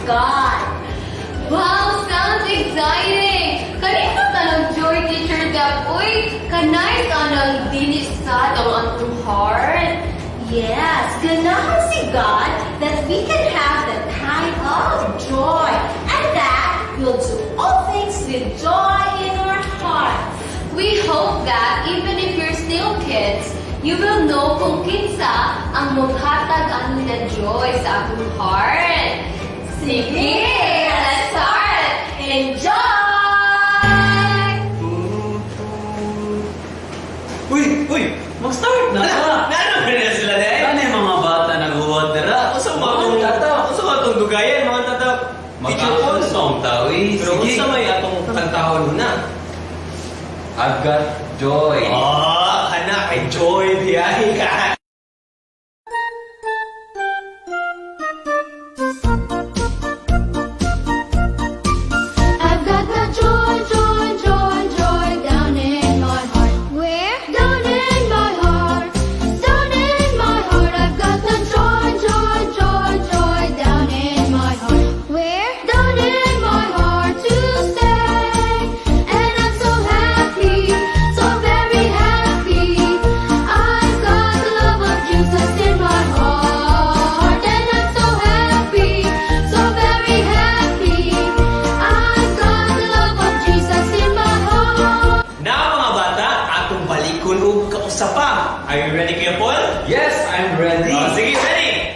God. Wow, sounds exciting! Kanina ka nag-joy, Teacher Deb. Uy, kanay ka nag-dinisat ang atong heart. Yes, ganahan si God that we can have that kind of joy and that we'll do all things with joy in our hearts. We hope that even if you're still kids, you will know kung kinsa ang maghatag ang na joy sa atong heart. Sige, let's start! Enjoy! Uy! Mag-start na! Naano na sila dahil? Ano yung mga bata nag-uwad dara? Usa mo atong dugayan, mga tata. Teacher Paul. Mag-song tawi. Pero usa may atong kantahon na. I've got joy. Anak, enjoy biyahe ka. I've got the joy, joy, joy, joy down in my heart. Where? Down in my heart. Down in my heart. I've got the joy, joy, joy, joy down in my heart. Where? Down in my heart to stay. And I'm so happy, so very happy. I've got the love of Jesus in my heart. And I'm so happy, so very happy. I've got the love of Jesus in my heart. Na mga bata, atong balikon og kausapa. Are you ready, Kuya Paul? Yes, I'm ready. Sige, ready!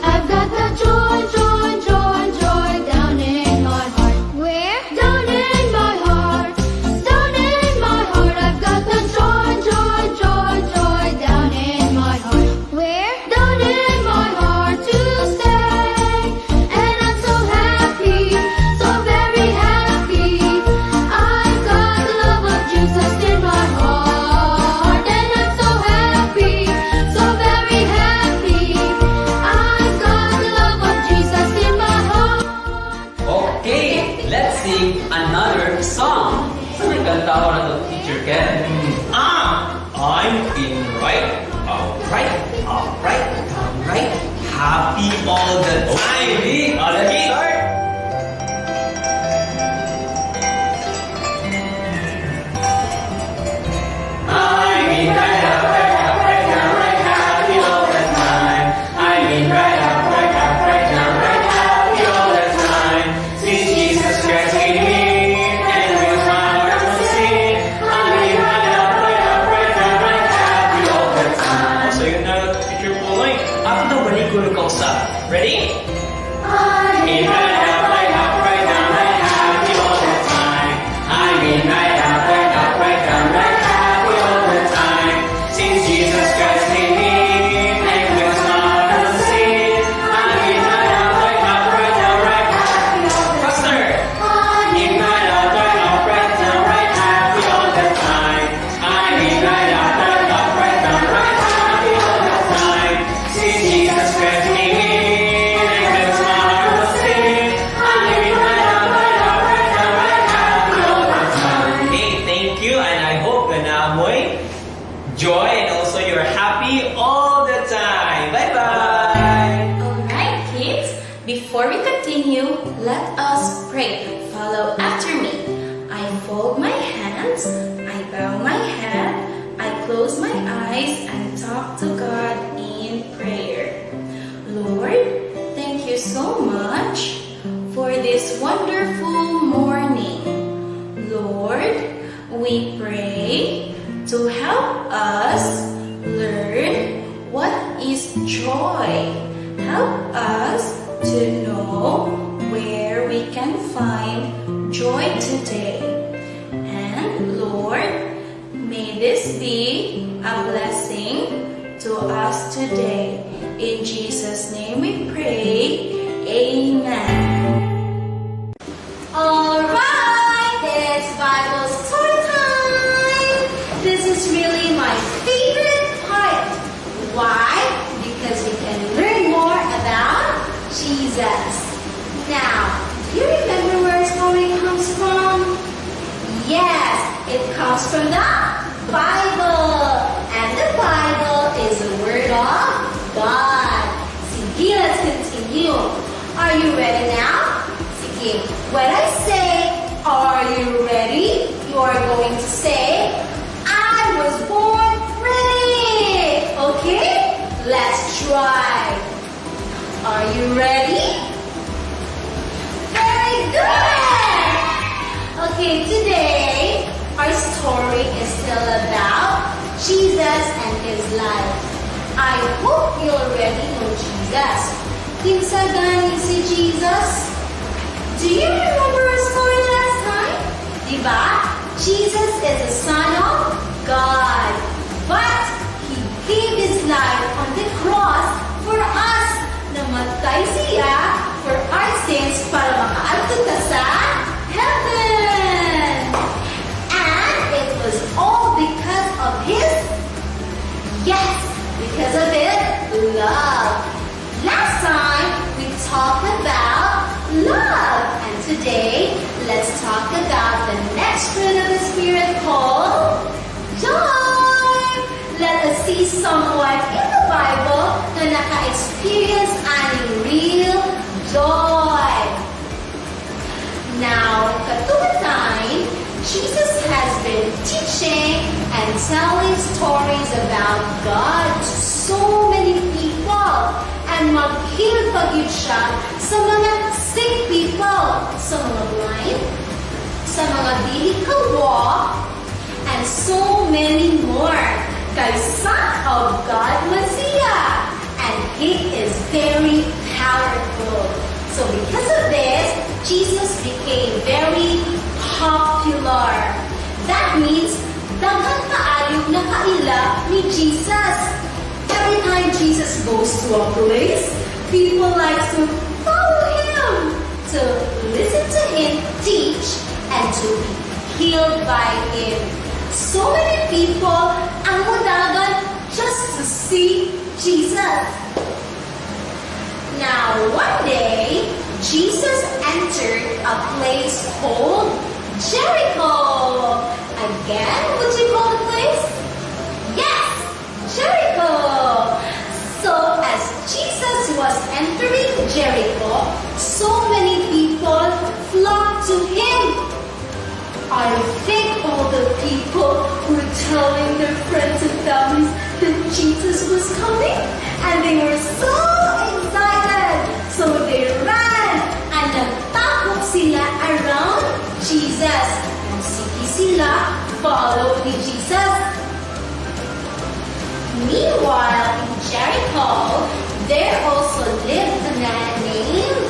I've got the joy, joy, joy, joy down in my heart. Where? Down in my heart. Down in my heart. I've got the joy, joy, joy, joy down in my heart. Where? Down in my heart to stay. And I'm so happy, so very happy. I've got the love of Jesus in my heart. And I'm so happy, so very happy. I've got the love of Jesus in my heart. Okay, let's sing another song. Saan may kantawa na to, Teacher Ken? I'm in right, alright, happy all the time. Okay, Let's start. I'm in right up, happy all the time. I'm in right up, happy all the time. Since Jesus Christ came in, and with my heart to sing. I'm in right up, happy all the time. So yun na, Teacher Paul, ako daw balik ko ng kausa. Ready? I'm in right up, happy all the time. I'm in right up, happy all the time. Since Jesus Christ came in, and with my heart to sing. I'm in right up, happy all faster. In right up, happy all the time. I'm in right up, happy all the time. Since Jesus Christ came in, and with my heart to sing. I'm in right up, happy all the time. Okay, thank you, and I hope na naamoy joy and also you're happy all the time. Bye-bye! Alright, kids, before we continue, let us pray. Follow after me. I fold my hands, I bow my head, I close my eyes and talk to God in prayer. Lord, thank you so much for this wonderful morning. Lord, we pray to help us learn what is joy. Help us to know where we can find joy today. And Lord, may this be a blessing to us today. In Jesus' name we pray. Amen. Alright, it's Bible story time. This is really my favorite part. Why? Because we can learn more about Jesus. Now, do you remember where story comes from? Yes, it comes from the Bible. the Bible is the Word of God. Sige, let's continue. Are you ready now? Sige, when I say, are you ready? You are going to say, I was born ready. Okay? Let's try. Are you ready? Very good! Okay, today our story is still about Jesus and His life. I hope you already know Jesus. Kinsagan si Jesus? Do you remember our story last time? Diba? Jesus is the Son of God. But He gave His life on the cross for us. Namatay siya for our sins para makaadto ta sa heaven. And it was all because of His, yes, because of His love. Last time we talked about love. And today, let's talk about the next fruit of the Spirit called joy. Let us see someone in the Bible na naka-experience ang real joy. Now, katuwatan, Jesus has been teaching and telling stories about God to so many people. And mag-heal pa yun siya sa mga sick people, sa mga blind, sa mga dili walk, and so many more. Kay Son of God man siya, and He is very powerful. So because of this, Jesus became very popular. That means, daghang kaayo na kaila ni Jesus. Every time Jesus goes to a place, people like to follow Him, to listen to Him teach, and to be healed by Him. So many people ang mudagan just to see Jesus. Now, one day, Jesus entered a place called Jericho. Again, what do you call the place? Yes, Jericho. So, as Jesus was entering Jericho, so many people flocked to Him. I think all the people were telling their friends and families that Jesus was coming, and they were so excited. So they ran and nagtakot sila around Jesus. And sige sila, follow ni Jesus. Meanwhile, in Jericho, there also lived a man named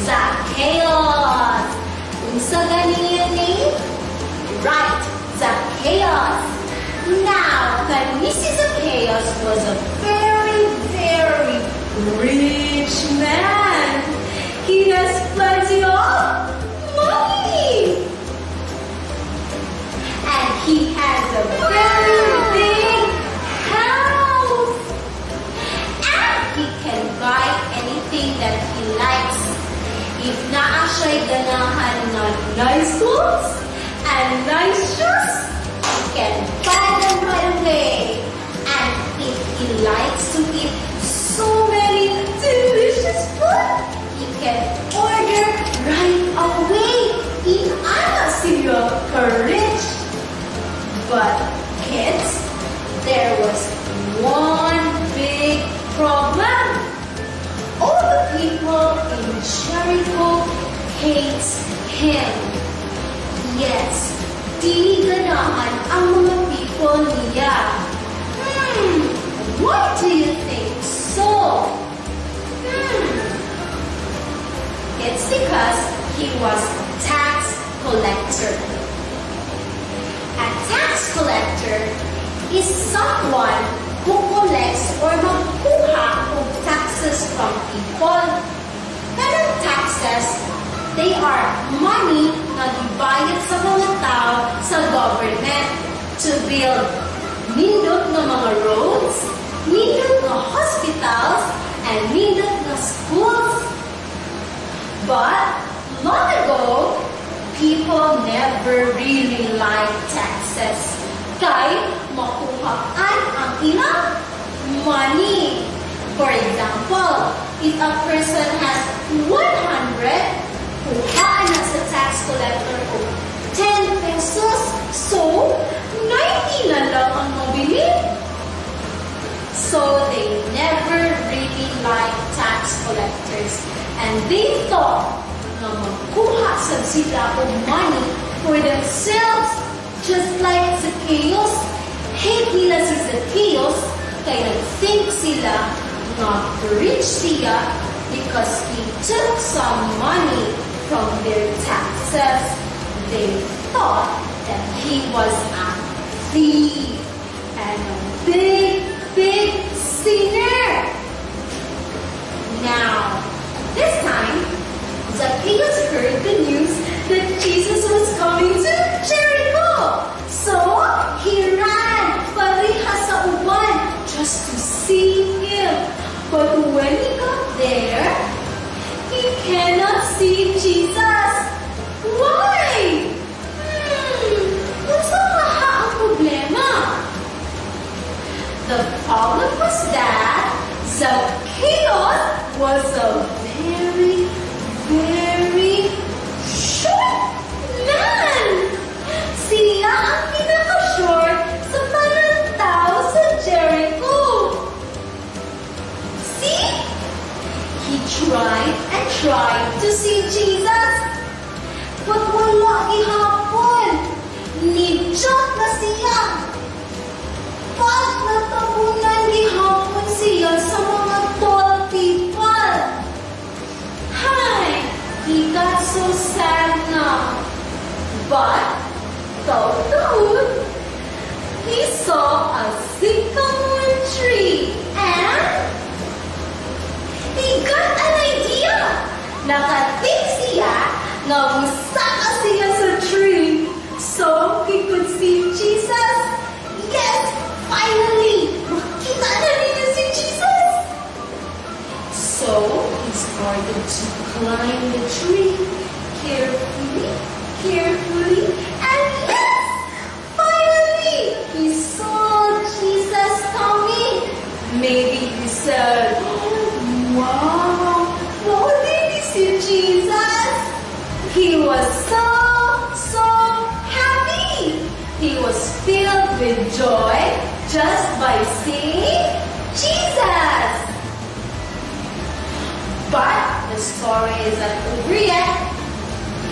Zacchaeus. Unsa gani yung name? Right, Zacchaeus. Now, si Zacchaeus was a very, very rich man. He has plenty of money. And he has a very big house. And he can buy anything that he likes. If naa siya'y ganahan ng nice clothes and nice shoes, he can buy them right away. And if he likes to eat so many delicious food, he can order right away. Inana siya ka-rich. But kids, there was one big problem. All the people in Jericho hates him. Yes, di ganahan ang mga people niya. Why do you think so? It's because he was a tax collector. A tax collector is someone who collects or magkuha of taxes from people. Pero taxes, they are money na gibayad sa mga tao sa government to build nindot na mga roads, nindot na hospitals, and nindot na schools. But long ago, people never really liked taxes. Kaya makuhaan ang ilang money. For example, if a person has 100, kuhaan na sa tax collector ko 10 pesos, so 90 na lang ang mabili. So they never really liked tax collectors, and they thought na magkuha sa sila of money for themselves, just like Zacchaeus. Hate nila si Zacchaeus, kaya nag-think sila na rich siya because he took some money from their taxes. They thought that he was a thief and a big sinner. Now, this time, Zacchaeus heard the news that Jesus was coming to Jericho. So, he ran pariha sa uban just to see him. But when he got there, he cannot see Jesus. Why? What's ang problema? The problem was that Zacchaeus was a very short man. Siya ang pinaka-short sa mga tao sa Jericho. See? He tried and tried to see Jesus. But wala gihapon. Nijot na siya. Pag natabunan gihapon siya sa mga tall people. Hi! He got so sad now. But, taon, he saw a sycamore tree and he got an idea. Nakating siya na musaka siya sa tree so he could see Jesus. Yes! Finally! Makita na niya si Jesus! So, he started to climb the tree carefully, and yes! Finally! He saw Jesus coming. Maybe he said, wow! What did he see Jesus? He was so happy! He was filled with joy just by seeing Jesus! But the story isn't over yet.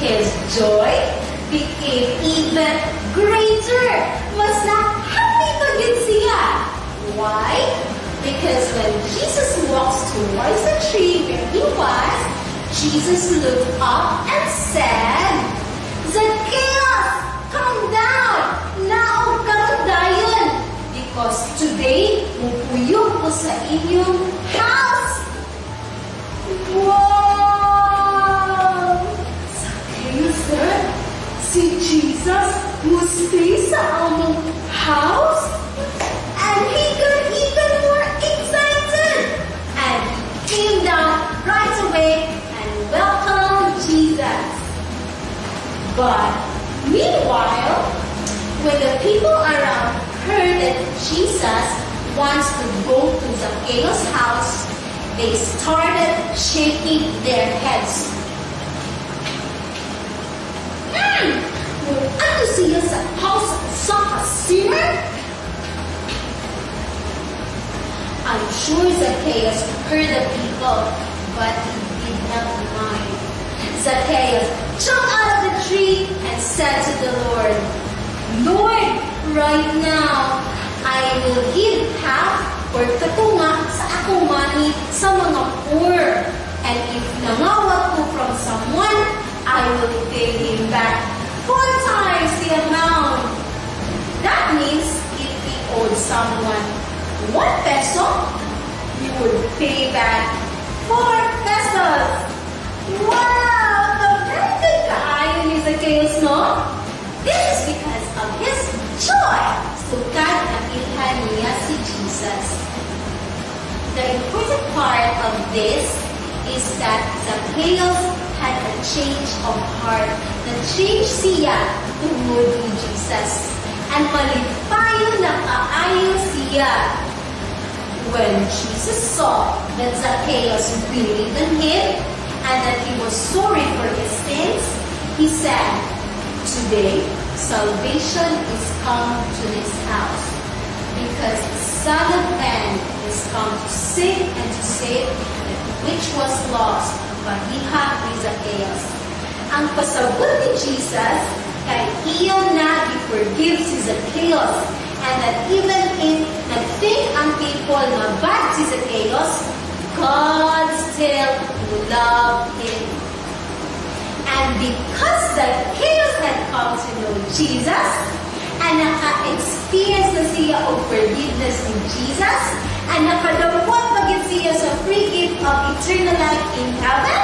His joy became even greater. Mas na happy pa din siya. Why? Because when Jesus walks towards the tree where he was, Jesus looked up and said, Zacchaeus, come down! Naog ka dayon! Because today, mupuyog ko sa inyong house. Wow! Zacchaeus said, si Jesus will stay sa among house? And he got even more excited. And he came down right away and welcomed Jesus. But meanwhile, when the people around heard that Jesus wants to go to Zacchaeus' house, they started shaking their heads. Ano siya sa house sa sinner? I'm sure Zacchaeus heard the people, but he did not mind. Zacchaeus jumped out of the tree and said to the Lord, Lord, right now, I will give half or katunga sa akong money sa mga poor. And if nangawat ko from someone, I will pay him back 4 times the amount. That means if he owed someone 1 peso, you would pay back 4 pesos. Wow! The perfect kaayo ni Zacchaeus, no? This is because of his joy. Sukad ang ilhan niya si Jesus. The important part of this is that Zacchaeus had a change of heart. Na-change siya toward Jesus. and malipayo na kaayo siya. When Jesus saw that Zacchaeus believed in him and that he was sorry for his sins, he said, "Today salvation is come to this house, because the Son of Man is come to seek and to save that which was lost." Pahiha ni Zacchaeus. Ang pasabot ni Jesus kay iya na i-forgive si Zacchaeus, and that even if nag-think ang people na bad si Zacchaeus, God still loved him. And because Zacchaeus had come to know Jesus, and naka-experience na siya of forgiveness in Jesus, and nakadawat maging siya sa free gift of eternal life in heaven,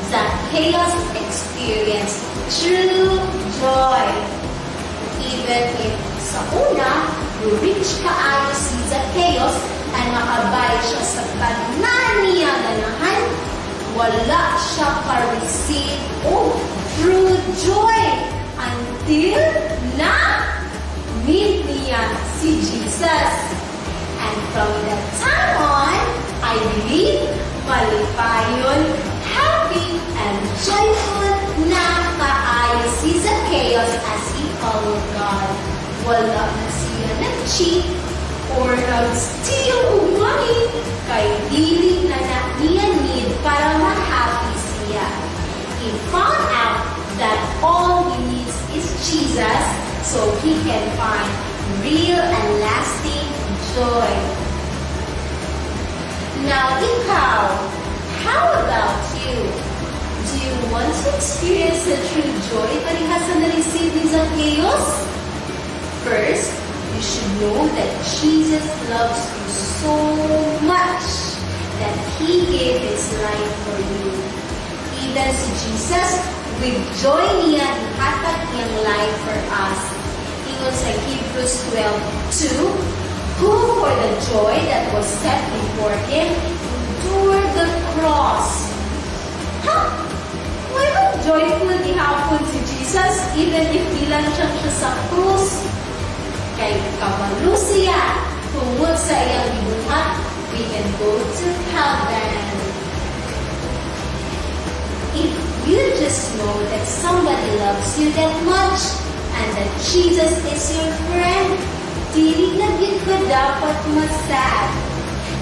Zacchaeus experienced true joy. Even if sa una, rich kaayo si Zacchaeus, and makabayad siya sa tanan niya ganahan, wala siya pa-receive of true joy until na meet niya si Jesus. And from that time on, I believe, malipayon, happy, and joyful na kaayo si Zacchaeus as he followed God. Wala na siya nag-cheat or nag-steal of money, kay dili na niya need para ma-happy siya. He found out that all he needs is Jesus, so he can find real and lasting joy. Now, ikaw, how about you? Do you want to experience the true joy that he has na-receive ni Zacchaeus? First, you should know that Jesus loves you so much that he gave his life for you. Even si Jesus, with joy niya, ihatag niyang life for us. Ingon sa Hebrews 12:2, who for the joy that was set before him endured the cross. Why ba joyful ihapon si Jesus even if ilan siya sa krus? Kay kabalo siya, tungod sa iyang gibuhat, we can go to heaven. If you just know that somebody loves you that much, and that Jesus is your friend, dili na yun ka dapat masad.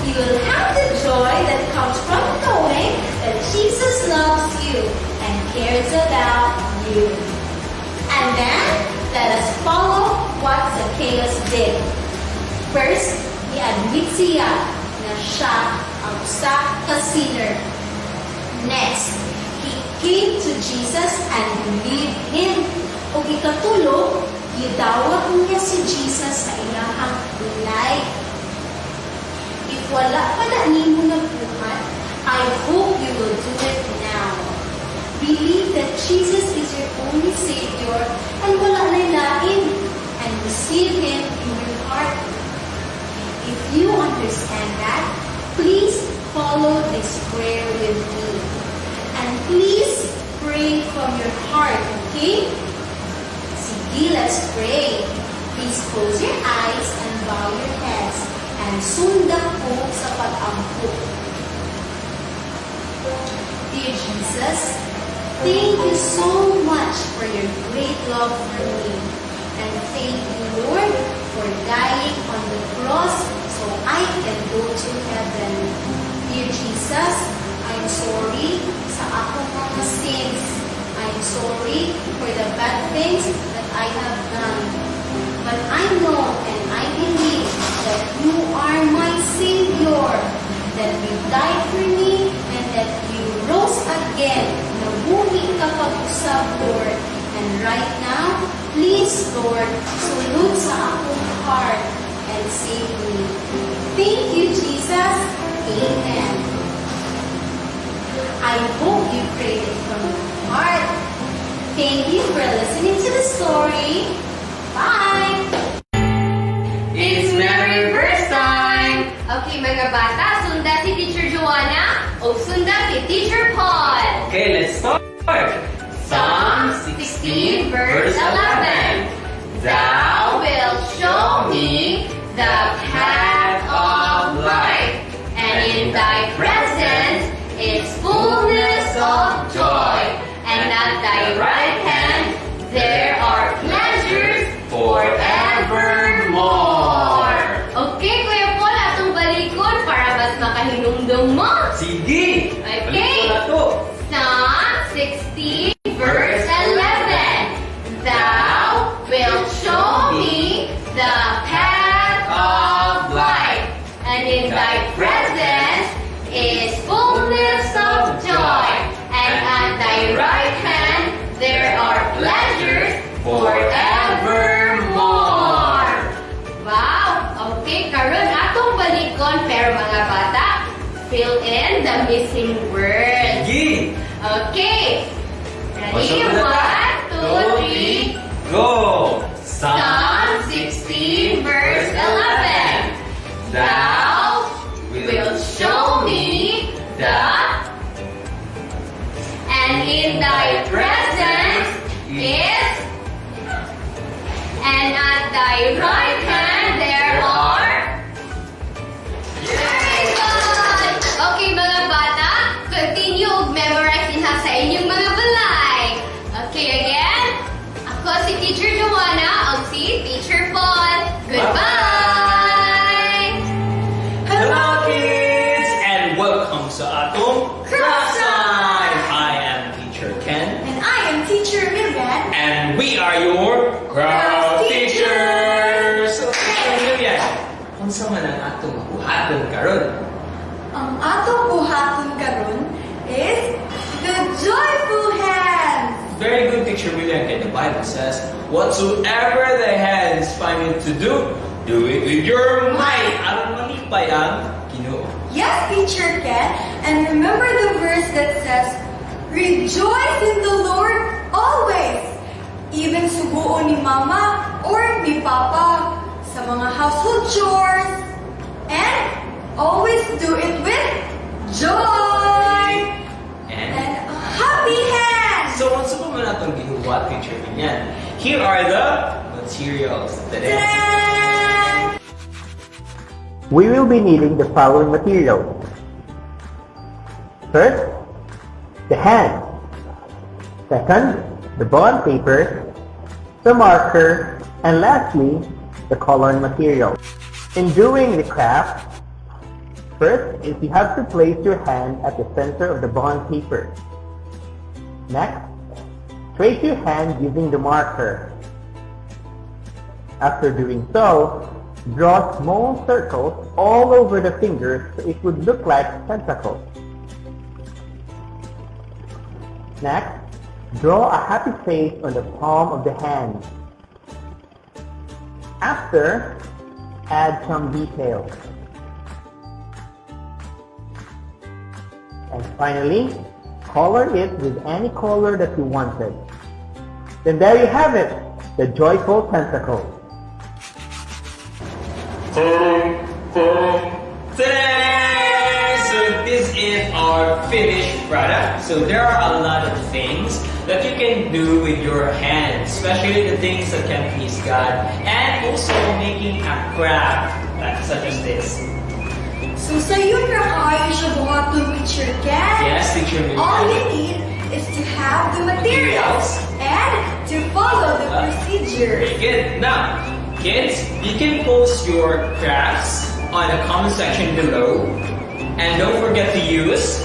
You will have the joy that comes from knowing that Jesus loves you and cares about you. And then, let us follow what Zacchaeus did. First, i-admit siya na siya ang usa ka sinner. Next, he came to Jesus and believed him. O ikatulo, gidawat niya si Jesus sa ilahang life. If wala pa na nimo nagbuhat, I hope you will do it now. Believe that Jesus is your only Savior and wala na lain, and receive Him in your heart. If you understand that, please follow this prayer with me. And please pray from your heart, okay? Sige, let's pray. Please close your eyes and bow your heads and sundan po sa pag-ampo. Dear Jesus, thank you so much for your great love for me. And thank you, Lord, for dying on the cross so I can go to heaven. Dear Jesus, I'm sorry sa akong mga sins. I'm sorry for the bad things that I have done. But I know and I believe that you are my Savior, that you died for me, and that you rose again. Nabuhi ka pag-usap, Lord. And right now, please, Lord, sulod sa akong heart and save me. Thank you, Jesus. Amen. I hope you prayed it from your heart. Thank you for listening to the story. Bye! It's Merry Verse time! Okay, mga bata, sundan si Teacher Joanna o sundan si Teacher Paul. Okay, let's start. Psalm 16 verse 11. Thou wilt the path of life, and in thy presence is fullness of joy, and at thy right hand there are pleasures forevermore. Okay, Kuya Paul, atong balikod para mas makahinumdum mo. Sige! Okay. Balik ko na to. Psalm 60, verse 11. Thou wilt show me the path of life, and in thy presence is fullness of joy, and at thy right hand there are pleasures forevermore. Wow! Okay, karon atong balikon, pero mga bata, fill in the missing words. Sige! Okay. Ready? Pasok na. 1, 2, 3. Go! Psalm 60, verse 11. Thou wilt show me the, and in thy presence is, and at thy right hand there are. Very good! Okay, mga bata, continue memorize ha sa inyong mga balay. Okay, again, ako si Teacher Joanna o si Teacher Paul. Goodbye! Hello kids! And welcome sa atong Craft Time! I am Teacher Ken. And I am Teacher Vivian. And we are your Craft Teachers! So, Teacher Vivian, kung sa man ang atong buhaton karon? Ang atong buhaton karon is the joyful hands. Very good, Teacher Vivian. Okay, the Bible says, whatsoever the hands find you to do it with your might. Aron malipay ang Ginoo. Yes, Teacher Ken. And remember the verse that says, rejoice in the Lord always. Even subuon ni Mama or ni Papa sa mga household chores. And always do it with joy. And happy hands. So, once upon man atong gihuwat, Teacher Vivian, here are the materials. Today. Ta-da! We will be needing the following materials. First, the hand. Second, the bond paper, the marker, and lastly, the coloring material. In doing the craft, first is you have to place your hand at the center of the bond paper. Next, trace your hand using the marker. After doing so, draw small circles all over the fingers so it would look like tentacles. Next, draw a happy face on the palm of the hand. After, add some details. And finally, color it with any color that you wanted. Then there you have it, the joyful tentacle. Ta-da! So this is our finished product. So there are a lot of things that you can do with your hands, especially the things that can please God, and also making a craft such as this. So sa iyo na kayo siya buhaton, Teacher Ken. Yes, Teacher Vivian. All you need is to have the materials and to follow the procedure. Very good. Now, kids, you can post your crafts on the comment section below. And don't forget to use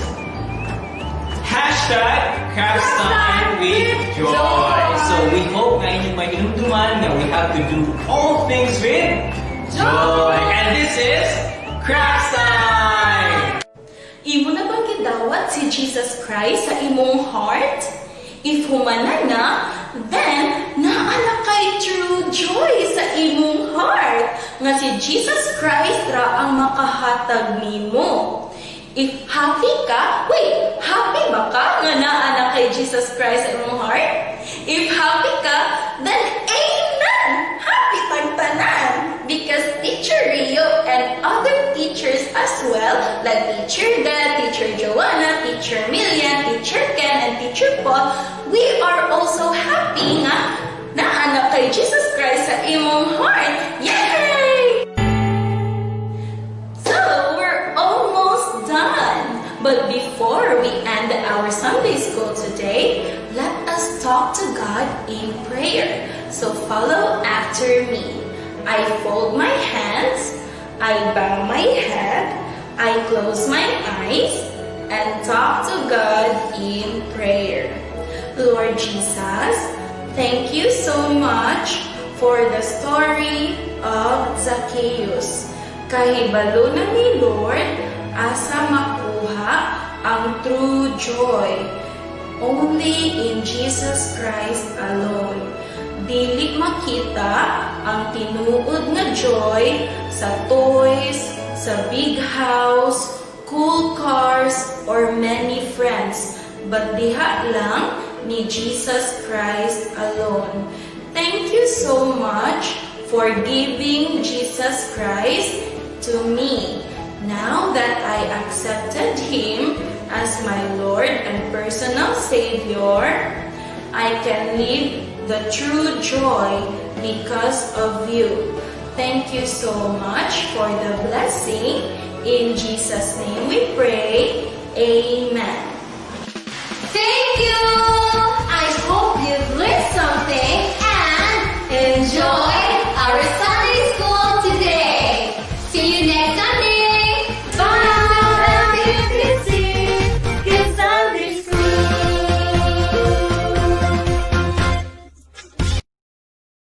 #CraftTime with joy. So we hope na inyong may inumduman na we have to do all things with joy. And this is Craft Time! Imo na bang gidawat si Jesus Christ sa imong heart? If humanan na, then naala kay true joy sa imong heart nga si Jesus Christ ra ang makahatag nimo. If happy ka, happy ba ka nga naala kay Jesus Christ sa imong heart? If happy ka, then amen! Happy tagtanan! Because Teacher Rio and other teachers as well, like Teacher Dan, Teacher Joanna, Teacher Milian, Teacher Ken, and Teacher Paul, we are also happy nga naanak kay Jesus Christ sa imong heart. Yay! our Sunday school today, let us talk to God in prayer. So follow after me. I fold my hands, I bow my head, I close my eyes, and talk to God in prayer. Lord Jesus, thank you so much for the story of Zacchaeus. Kahibalo na ni Lord, asa makuha ang true joy. Only in Jesus Christ alone. Dili makita ang tinuod nga joy sa toys, sa big house, cool cars, or many friends, but diha lang ni Jesus Christ alone. Thank you so much for giving Jesus Christ to me. Now that I accepted Him as my Lord and personal Savior, I can live the true joy because of you. Thank you so much for the blessing. In Jesus' name we pray. Amen. Thank you!